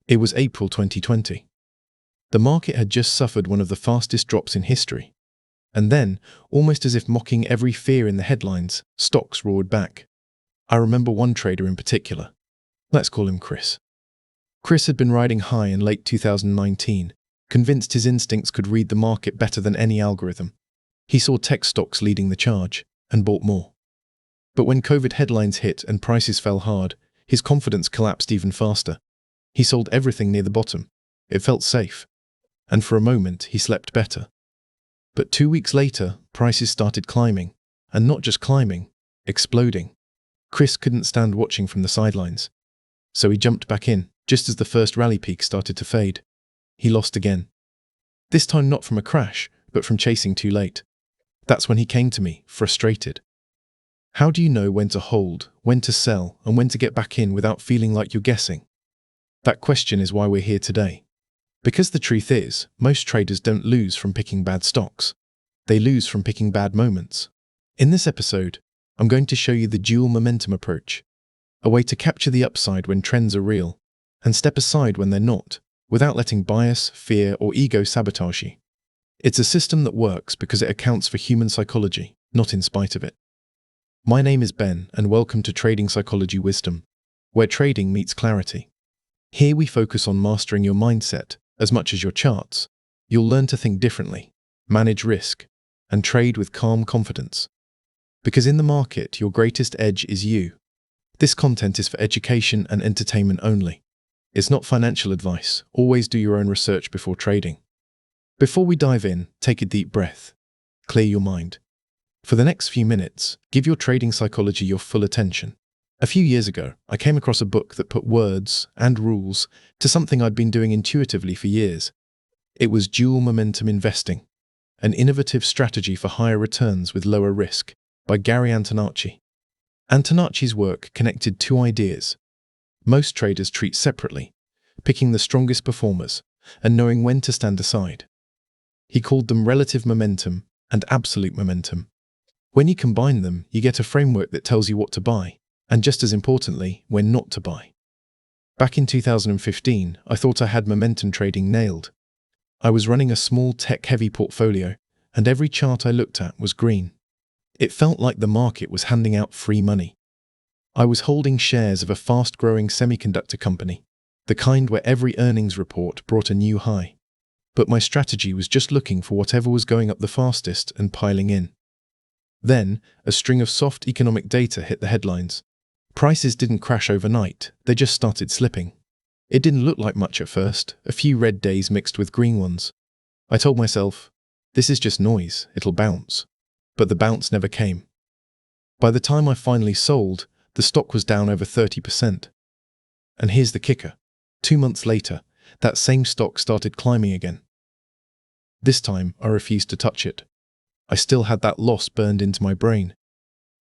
It was April 2020. The market had just suffered one of the fastest drops in history. And then, almost as if mocking every fear in the headlines, stocks roared back. I remember one trader in particular. Let's call him Chris. Chris had been riding high in late 2019, convinced his instincts could read the market better than any algorithm. He saw tech stocks leading the charge and bought more. But when COVID headlines hit and prices fell hard, his confidence collapsed even faster. He sold everything near the bottom. It felt safe. And for a moment, he slept better. But 2 weeks later, prices started climbing. And not just climbing, exploding. Chris couldn't stand watching from the sidelines. So he jumped back in, just as the first rally peak started to fade. He lost again. This time not from a crash, but from chasing too late. That's when he came to me, frustrated. How do you know when to hold, when to sell, and when to get back in without feeling like you're guessing? That question is why we're here today. Because the truth is, most traders don't lose from picking bad stocks. They lose from picking bad moments. In this episode, I'm going to show you the dual momentum approach, a way to capture the upside when trends are real, and step aside when they're not, without letting bias, fear, or ego sabotage you. It's a system that works because it accounts for human psychology, not in spite of it. My name is Ben, and welcome to Trading Psychology Wisdom, where trading meets clarity. Here we focus on mastering your mindset as much as your charts. You'll learn to think differently, manage risk, and trade with calm confidence. Because in the market, your greatest edge is you. This content is for education and entertainment only. It's not financial advice. Always do your own research before trading. Before we dive in, take a deep breath. Clear your mind. For the next few minutes, give your trading psychology your full attention. A few years ago, I came across a book that put words and rules to something I'd been doing intuitively for years. It was Dual Momentum Investing, an innovative strategy for higher returns with lower risk, by Gary Antonacci. Antonacci's work connected two ideas. Most traders treat separately, picking the strongest performers and knowing when to stand aside. He called them relative momentum and absolute momentum. When you combine them, you get a framework that tells you what to buy, and just as importantly, when not to buy. Back in 2015, I thought I had momentum trading nailed. I was running a small tech-heavy portfolio, and every chart I looked at was green. It felt like the market was handing out free money. I was holding shares of a fast-growing semiconductor company, the kind where every earnings report brought a new high. But my strategy was just looking for whatever was going up the fastest and piling in. Then, a string of soft economic data hit the headlines. Prices didn't crash overnight, they just started slipping. It didn't look like much at first, a few red days mixed with green ones. I told myself, this is just noise, it'll bounce. But the bounce never came. By the time I finally sold, the stock was down over 30%. And here's the kicker. 2 months later, that same stock started climbing again. This time, I refused to touch it. I still had that loss burned into my brain.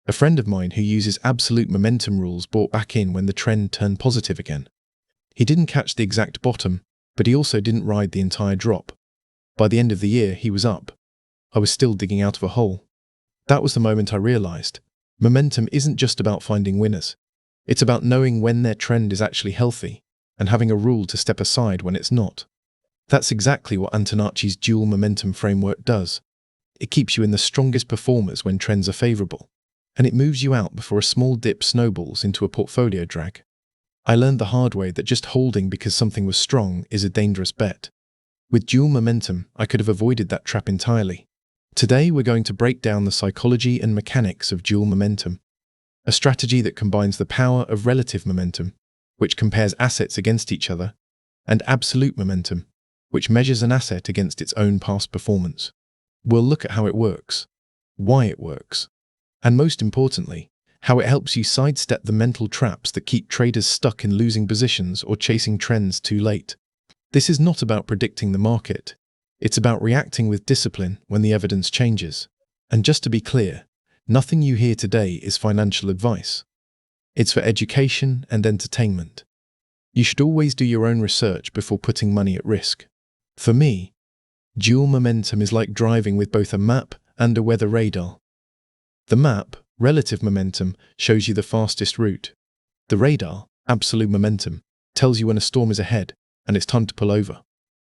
A friend of mine who uses absolute momentum rules bought back in when the trend turned positive again. He didn't catch the exact bottom, but he also didn't ride the entire drop. By the end of the year, he was up. I was still digging out of a hole. That was the moment I realized, momentum isn't just about finding winners. It's about knowing when their trend is actually healthy, and having a rule to step aside when it's not. That's exactly what Antonacci's dual momentum framework does. It keeps you in the strongest performers when trends are favorable, and it moves you out before a small dip snowballs into a portfolio drag. I learned the hard way that just holding because something was strong is a dangerous bet. With dual momentum, I could have avoided that trap entirely. Today, we're going to break down the psychology and mechanics of dual momentum, a strategy that combines the power of relative momentum, which compares assets against each other, and absolute momentum, which measures an asset against its own past performance. We'll look at how it works, why it works, and most importantly, how it helps you sidestep the mental traps that keep traders stuck in losing positions or chasing trends too late. This is not about predicting the market. It's about reacting with discipline when the evidence changes. And just to be clear, nothing you hear today is financial advice. It's for education and entertainment. You should always do your own research before putting money at risk. For me, dual momentum is like driving with both a map and a weather radar. The map, relative momentum, shows you the fastest route. The radar, absolute momentum, tells you when a storm is ahead, and it's time to pull over.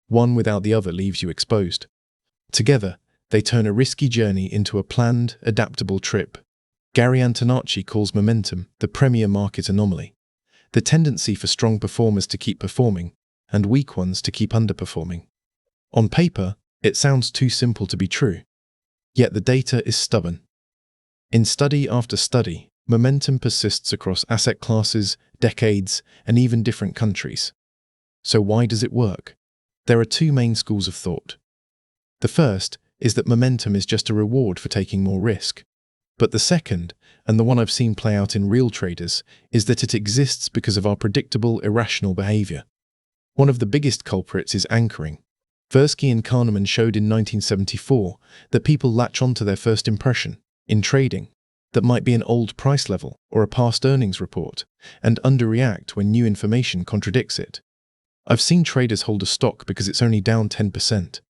One without the other leaves you exposed. Together, they turn a risky journey into a planned, adaptable trip. Gary Antonacci calls momentum the premier market anomaly, the tendency for strong performers to keep performing and weak ones to keep underperforming. On paper, it sounds too simple to be true, yet the data is stubborn. In study after study, momentum persists across asset classes, decades, and even different countries. So why does it work? There are two main schools of thought. The first is that momentum is just a reward for taking more risk. But the second, and the one I've seen play out in real traders, is that it exists because of our predictable, irrational behavior. One of the biggest culprits is anchoring. Tversky and Kahneman showed in 1974 that people latch onto their first impression, in trading, that might be an old price level or a past earnings report, and underreact when new information contradicts it. I've seen traders hold a stock because it's only down 10%.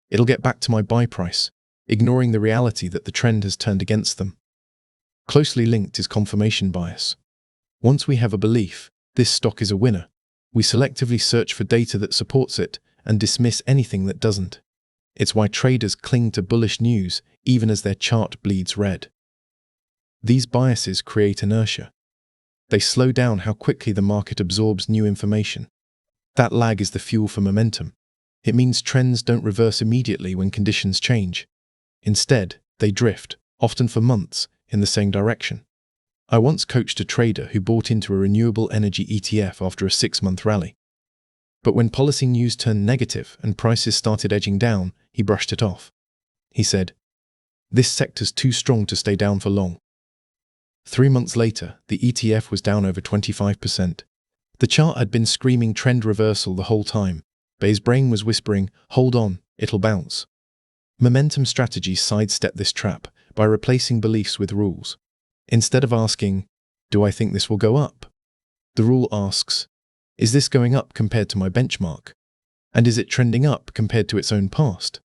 It'll get back to my buy price, ignoring the reality that the trend has turned against them. Closely linked is confirmation bias. Once we have a belief, this stock is a winner, we selectively search for data that supports it and dismiss anything that doesn't. It's why traders cling to bullish news even as their chart bleeds red. These biases create inertia. They slow down how quickly the market absorbs new information. That lag is the fuel for momentum. It means trends don't reverse immediately when conditions change. Instead, they drift, often for months, in the same direction. I once coached a trader who bought into a renewable energy ETF after a 6-month rally. But when policy news turned negative and prices started edging down, he brushed it off. He said, "This sector's too strong to stay down for long." 3 months later, the ETF was down over 25%. The chart had been screaming trend reversal the whole time, but his brain was whispering, "Hold on, it'll bounce." Momentum strategies sidestep this trap by replacing beliefs with rules. Instead of asking, "Do I think this will go up?" the rule asks, "Is this going up compared to my benchmark? And is it trending up compared to its own past?"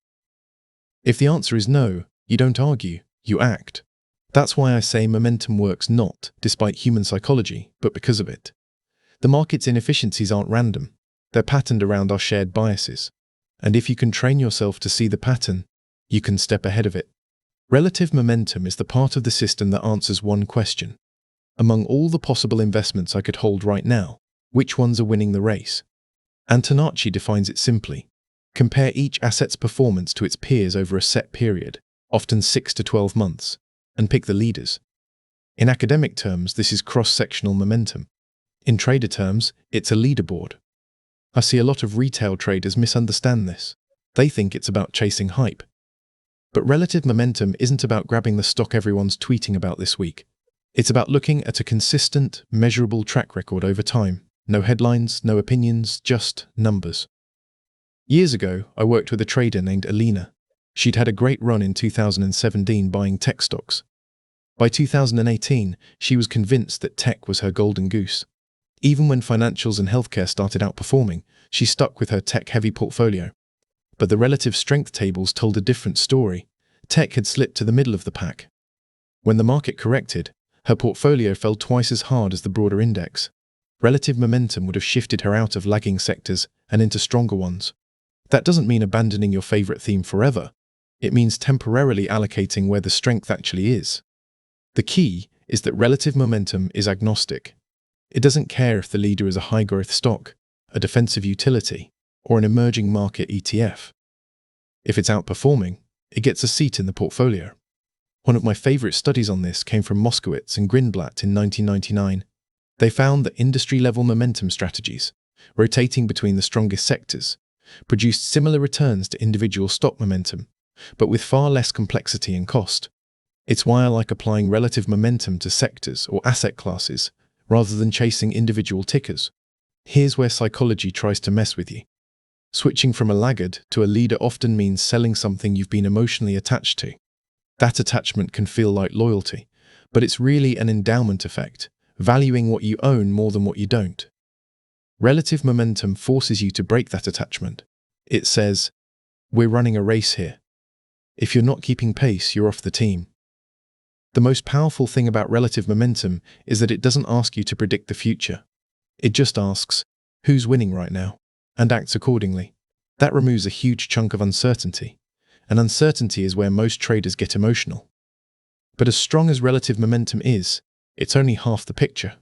If the answer is no, you don't argue, you act. That's why I say momentum works not despite human psychology, but because of it. The market's inefficiencies aren't random. They're patterned around our shared biases. And if you can train yourself to see the pattern, you can step ahead of it. Relative momentum is the part of the system that answers one question. Among all the possible investments I could hold right now, which ones are winning the race? Antonacci defines it simply. Compare each asset's performance to its peers over a set period, often 6 to 12 months, and pick the leaders. In academic terms, this is cross-sectional momentum. In trader terms, it's a leaderboard. I see a lot of retail traders misunderstand this. They think it's about chasing hype. But relative momentum isn't about grabbing the stock everyone's tweeting about this week. It's about looking at a consistent, measurable track record over time. No headlines, no opinions, just numbers. Years ago, I worked with a trader named Alina. She'd had a great run in 2017 buying tech stocks. By 2018, she was convinced that tech was her golden goose. Even when financials and healthcare started outperforming, she stuck with her tech-heavy portfolio. But the relative strength tables told a different story. Tech had slipped to the middle of the pack. When the market corrected, her portfolio fell twice as hard as the broader index. Relative momentum would have shifted her out of lagging sectors and into stronger ones. That doesn't mean abandoning your favorite theme forever. It means temporarily allocating where the strength actually is. The key is that relative momentum is agnostic. It doesn't care if the leader is a high-growth stock, a defensive utility, or an emerging market ETF. If it's outperforming, it gets a seat in the portfolio. One of my favorite studies on this came from Moskowitz and Greenblatt in 1999. They found that industry-level momentum strategies, rotating between the strongest sectors, produced similar returns to individual stock momentum, but with far less complexity and cost. It's why I like applying relative momentum to sectors or asset classes, rather than chasing individual tickers. Here's where psychology tries to mess with you. Switching from a laggard to a leader often means selling something you've been emotionally attached to. That attachment can feel like loyalty, but it's really an endowment effect, valuing what you own more than what you don't. Relative momentum forces you to break that attachment. It says, "We're running a race here. If you're not keeping pace, you're off the team." The most powerful thing about relative momentum is that it doesn't ask you to predict the future. It just asks, who's winning right now? and acts accordingly. That removes a huge chunk of uncertainty, and uncertainty is where most traders get emotional. But as strong as relative momentum is, it's only half the picture.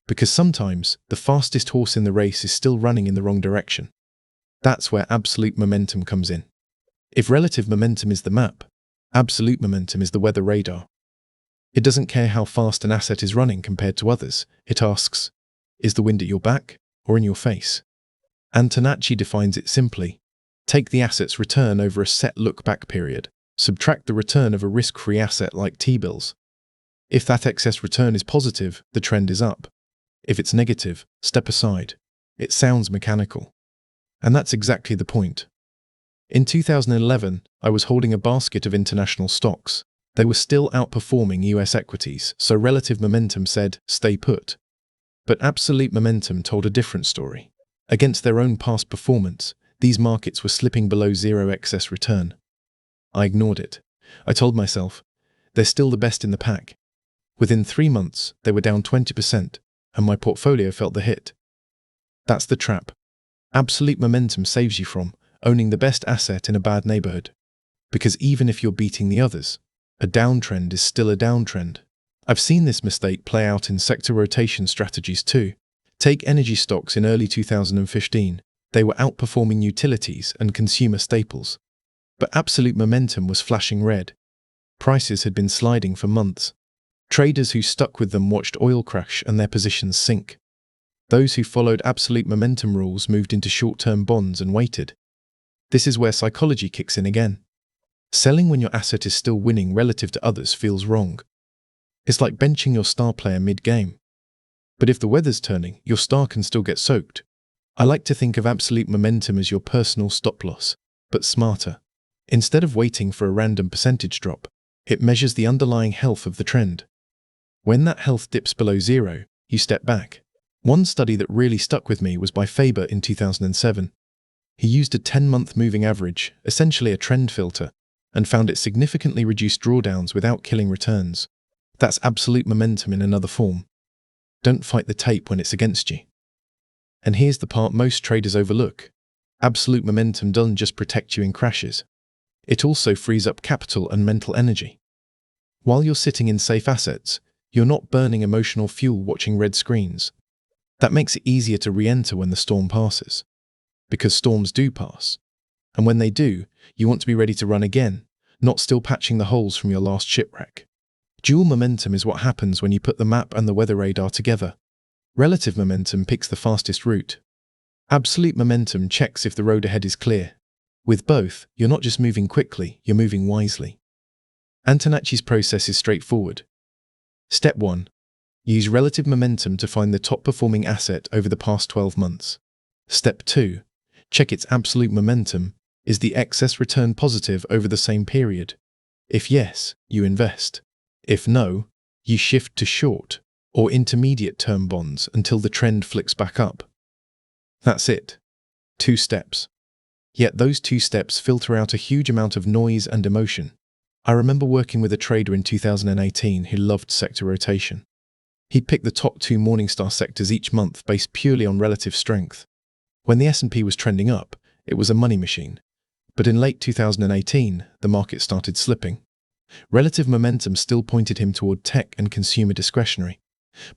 Because sometimes the fastest horse in the race is still running in the wrong direction. That's where absolute momentum comes in. If relative momentum is the map, absolute momentum is the weather radar. It doesn't care how fast an asset is running compared to others. It asks, is the wind at your back or in your face? Antonacci defines it simply. Take the asset's return over a set look-back period. Subtract the return of a risk-free asset like T-bills. If that excess return is positive, the trend is up. If it's negative, step aside. It sounds mechanical. And that's exactly the point. In 2011, I was holding a basket of international stocks. They were still outperforming US equities, so relative momentum said, stay put. But absolute momentum told a different story. Against their own past performance, these markets were slipping below zero excess return. I ignored it. I told myself, they're still the best in the pack. Within 3 months, they were down 20%, and my portfolio felt the hit. That's the trap. Absolute momentum saves you from owning the best asset in a bad neighborhood. Because even if you're beating the others, a downtrend is still a downtrend. I've seen this mistake play out in sector rotation strategies too. Take energy stocks in early 2015. They were outperforming utilities and consumer staples. But absolute momentum was flashing red. Prices had been sliding for months. Traders who stuck with them watched oil crash and their positions sink. Those who followed absolute momentum rules moved into short-term bonds and waited. This is where psychology kicks in again. Selling when your asset is still winning relative to others feels wrong. It's like benching your star player mid-game. But if the weather's turning, your star can still get soaked. I like to think of absolute momentum as your personal stop-loss, but smarter. Instead of waiting for a random percentage drop, it measures the underlying health of the trend. When that health dips below zero, you step back. One study that really stuck with me was by Faber in 2007. He used a 10-month moving average, essentially a trend filter, and found it significantly reduced drawdowns without killing returns. That's absolute momentum in another form. Don't fight the tape when it's against you. And here's the part most traders overlook. Absolute momentum doesn't just protect you in crashes. It also frees up capital and mental energy. While you're sitting in safe assets, you're not burning emotional fuel watching red screens. That makes it easier to re-enter when the storm passes. Because storms do pass. And when they do, you want to be ready to run again, not still patching the holes from your last shipwreck. Dual momentum is what happens when you put the map and the weather radar together. Relative momentum picks the fastest route. Absolute momentum checks if the road ahead is clear. With both, you're not just moving quickly, you're moving wisely. Antonacci's process is straightforward. Step 1. Use relative momentum to find the top-performing asset over the past 12 months. Step 2. Check its absolute momentum. Is the excess return positive over the same period? If yes, you invest. If no, you shift to short or intermediate-term bonds until the trend flicks back up. That's it. 2 steps. Yet those 2 steps filter out a huge amount of noise and emotion. I remember working with a trader in 2018 who loved sector rotation. He'd pick the top 2 Morningstar sectors each month based purely on relative strength. When the S&P was trending up, it was a money machine. But in late 2018, the market started slipping. Relative momentum still pointed him toward tech and consumer discretionary,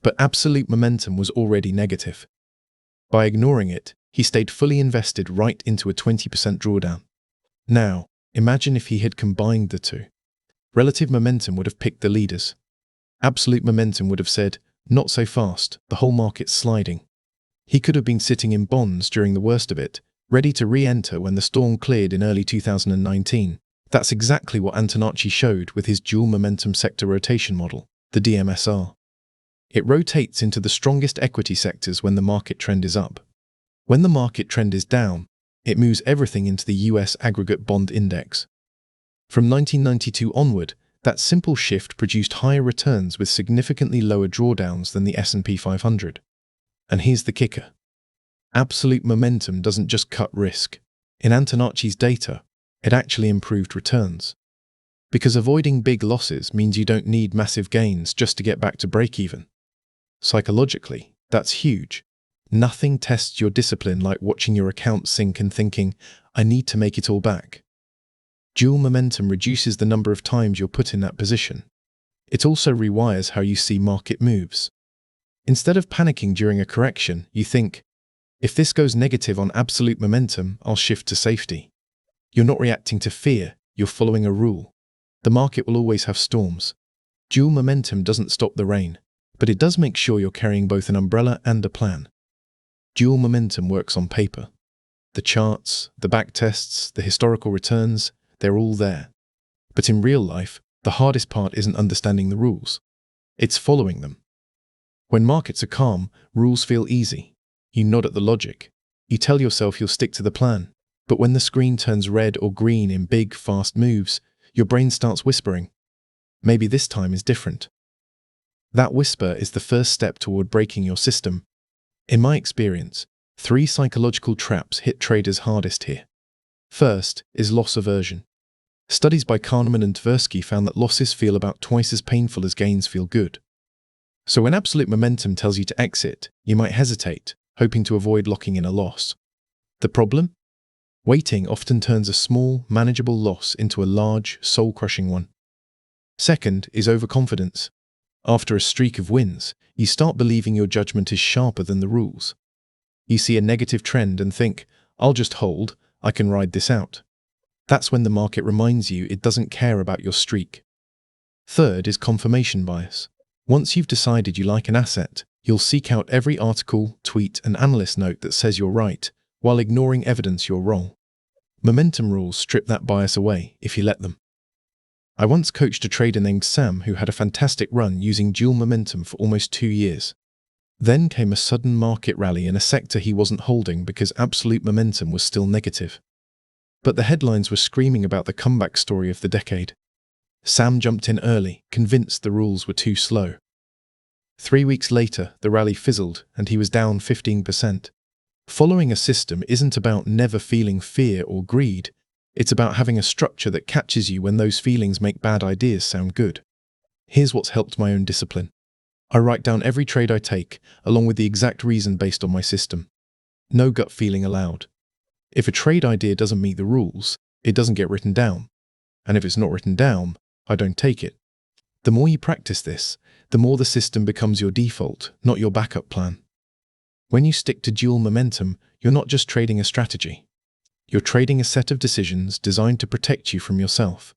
but absolute momentum was already negative. By ignoring it, he stayed fully invested right into a 20% drawdown. Now, imagine if he had combined the two. Relative momentum would have picked the leaders. Absolute momentum would have said, not so fast, the whole market's sliding. He could have been sitting in bonds during the worst of it, ready to re-enter when the storm cleared in early 2019. That's exactly what Antonacci showed with his dual momentum sector rotation model, the DMSR. It rotates into the strongest equity sectors when the market trend is up. When the market trend is down, it moves everything into the US Aggregate Bond Index. From 1992 onward, that simple shift produced higher returns with significantly lower drawdowns than the S&P 500. And here's the kicker. Absolute momentum doesn't just cut risk. In Antonacci's data, it actually improved returns. Because avoiding big losses means you don't need massive gains just to get back to break-even. Psychologically, that's huge. Nothing tests your discipline like watching your account sink and thinking, I need to make it all back. Dual momentum reduces the number of times you're put in that position. It also rewires how you see market moves. Instead of panicking during a correction, you think, if this goes negative on absolute momentum, I'll shift to safety. You're not reacting to fear, you're following a rule. The market will always have storms. Dual momentum doesn't stop the rain, but it does make sure you're carrying both an umbrella and a plan. Dual momentum works on paper. The charts, the backtests, the historical returns, they're all there. But in real life, the hardest part isn't understanding the rules. It's following them. When markets are calm, rules feel easy. You nod at the logic. You tell yourself you'll stick to the plan. But when the screen turns red or green in big, fast moves, your brain starts whispering, maybe this time is different. That whisper is the first step toward breaking your system. In my experience, 3 psychological traps hit traders hardest here. First is loss aversion. Studies by Kahneman and Tversky found that losses feel about twice as painful as gains feel good. So when absolute momentum tells you to exit, you might hesitate, hoping to avoid locking in a loss. The problem? Waiting often turns a small, manageable loss into a large, soul-crushing one. Second is overconfidence. After a streak of wins, you start believing your judgment is sharper than the rules. You see a negative trend and think, I'll just hold, I can ride this out. That's when the market reminds you it doesn't care about your streak. Third is confirmation bias. Once you've decided you like an asset, you'll seek out every article, tweet, and analyst note that says you're right, while ignoring evidence you're wrong. Momentum rules strip that bias away if you let them. I once coached a trader named Sam who had a fantastic run using dual momentum for almost 2 years. Then came a sudden market rally in a sector he wasn't holding because absolute momentum was still negative. But the headlines were screaming about the comeback story of the decade. Sam jumped in early, convinced the rules were too slow. 3 weeks later, the rally fizzled and he was down 15%. Following a system isn't about never feeling fear or greed. It's about having a structure that catches you when those feelings make bad ideas sound good. Here's what's helped my own discipline. I write down every trade I take, along with the exact reason based on my system. No gut feeling allowed. If a trade idea doesn't meet the rules, it doesn't get written down. And if it's not written down, I don't take it. The more you practice this, the more the system becomes your default, not your backup plan. When you stick to dual momentum, you're not just trading a strategy. You're trading a set of decisions designed to protect you from yourself.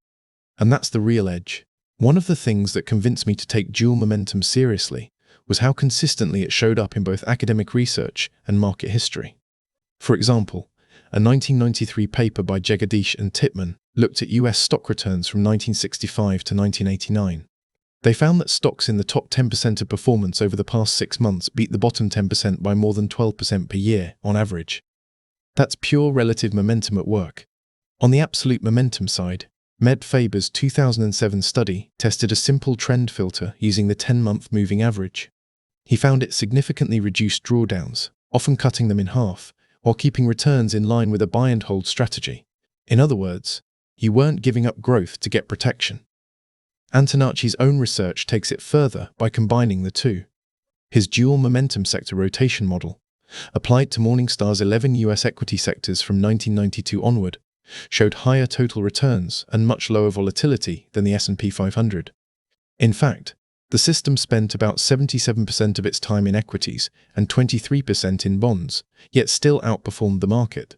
And that's the real edge. One of the things that convinced me to take dual momentum seriously was how consistently it showed up in both academic research and market history. For example, a 1993 paper by Jagadish and Tipman looked at US stock returns from 1965 to 1989. They found that stocks in the top 10% of performance over the past 6 months beat the bottom 10% by more than 12% per year, on average. That's pure relative momentum at work. On the absolute momentum side, Med Faber's 2007 study tested a simple trend filter using the 10-month moving average. He found it significantly reduced drawdowns, often cutting them in half, while keeping returns in line with a buy-and-hold strategy. In other words, you weren't giving up growth to get protection. Antonacci's own research takes it further by combining the two. His dual momentum sector rotation model, applied to Morningstar's 11 US equity sectors from 1992 onward, showed higher total returns and much lower volatility than the S&P 500. In fact, the system spent about 77% of its time in equities and 23% in bonds, yet still outperformed the market.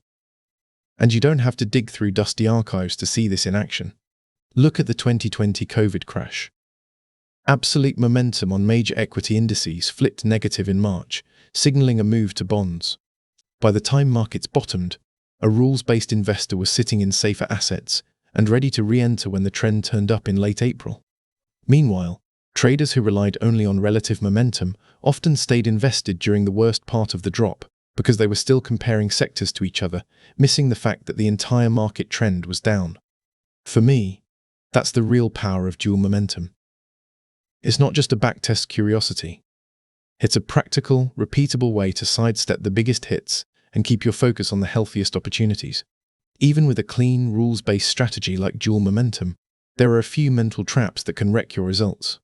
And you don't have to dig through dusty archives to see this in action. Look at the 2020 COVID crash. Absolute momentum on major equity indices flipped negative in March, signaling a move to bonds. By the time markets bottomed, a rules-based investor was sitting in safer assets and ready to re-enter when the trend turned up in late April. Meanwhile, traders who relied only on relative momentum often stayed invested during the worst part of the drop because they were still comparing sectors to each other, missing the fact that the entire market trend was down. For me, that's the real power of dual momentum. It's not just a backtest curiosity. It's a practical, repeatable way to sidestep the biggest hits and keep your focus on the healthiest opportunities. Even with a clean, rules-based strategy like dual momentum, there are a few mental traps that can wreck your results.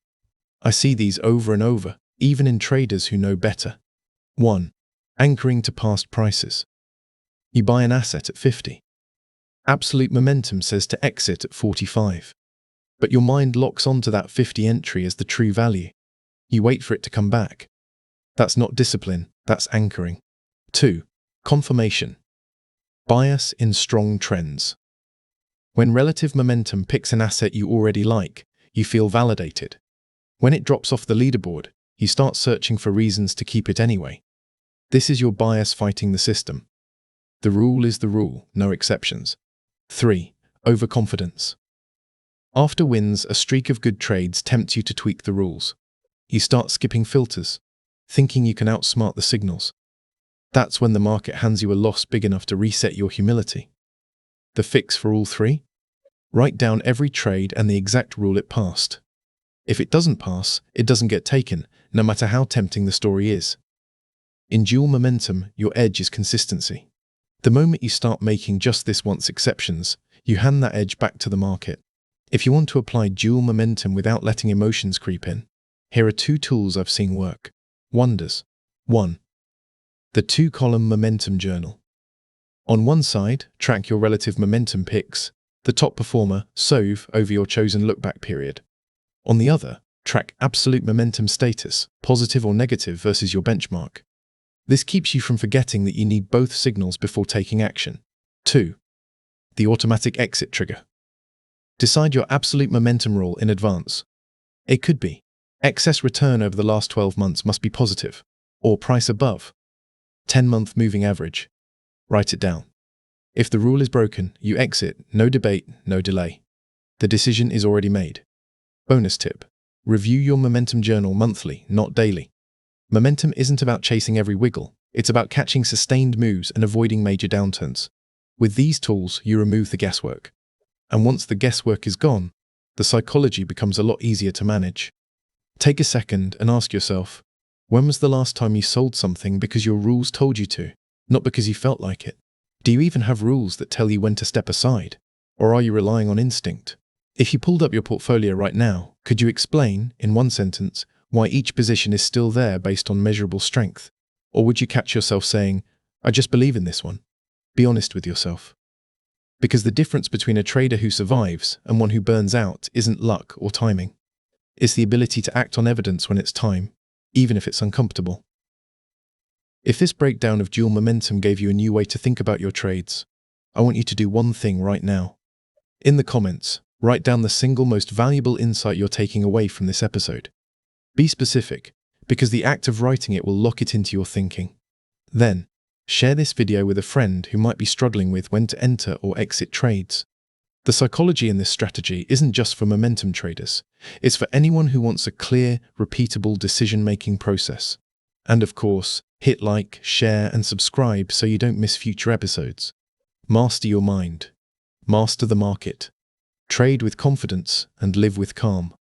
I see these over and over, even in traders who know better. 1. Anchoring to past prices. You buy an asset at 50. Absolute momentum says to exit at 45. But your mind locks onto that 50 entry as the true value. You wait for it to come back. That's not discipline, that's anchoring. 2. Confirmation. Bias in strong trends. When relative momentum picks an asset you already like, you feel validated. When it drops off the leaderboard, you start searching for reasons to keep it anyway. This is your bias fighting the system. The rule is the rule, no exceptions. 3. Overconfidence. After wins, a streak of good trades tempts you to tweak the rules. You start skipping filters, thinking you can outsmart the signals. That's when the market hands you a loss big enough to reset your humility. The fix for all 3? Write down every trade and the exact rule it passed. If it doesn't pass, it doesn't get taken, no matter how tempting the story is. In dual momentum, your edge is consistency. The moment you start making just this once exceptions, you hand that edge back to the market. If you want to apply dual momentum without letting emotions creep in, here are 2 tools I've seen work. Wonders. 1. The 2-column momentum journal. On one side, track your relative momentum picks, the top performer, SOV, over your chosen look-back period. On the other, track absolute momentum status, positive or negative versus your benchmark. This keeps you from forgetting that you need both signals before taking action. 2. The automatic exit trigger. Decide your absolute momentum rule in advance. It could be, excess return over the last 12 months must be positive, or price above 10-month moving average. Write it down. If the rule is broken, you exit, no debate, no delay. The decision is already made. Bonus tip. Review your momentum journal monthly, not daily. Momentum isn't about chasing every wiggle, it's about catching sustained moves and avoiding major downturns. With these tools, you remove the guesswork. And once the guesswork is gone, the psychology becomes a lot easier to manage. Take a second and ask yourself, when was the last time you sold something because your rules told you to, not because you felt like it? Do you even have rules that tell you when to step aside? Or are you relying on instinct? If you pulled up your portfolio right now, could you explain, in one sentence, why each position is still there based on measurable strength? Or would you catch yourself saying, I just believe in this one? Be honest with yourself. Because the difference between a trader who survives and one who burns out isn't luck or timing. It's the ability to act on evidence when it's time, even if it's uncomfortable. If this breakdown of dual momentum gave you a new way to think about your trades, I want you to do one thing right now. In the comments, write down the single most valuable insight you're taking away from this episode. Be specific, because the act of writing it will lock it into your thinking. Then, share this video with a friend who might be struggling with when to enter or exit trades. The psychology in this strategy isn't just for momentum traders, it's for anyone who wants a clear, repeatable decision-making process. And of course, hit like, share, and subscribe so you don't miss future episodes. Master your mind. Master the market. Trade with confidence and live with calm.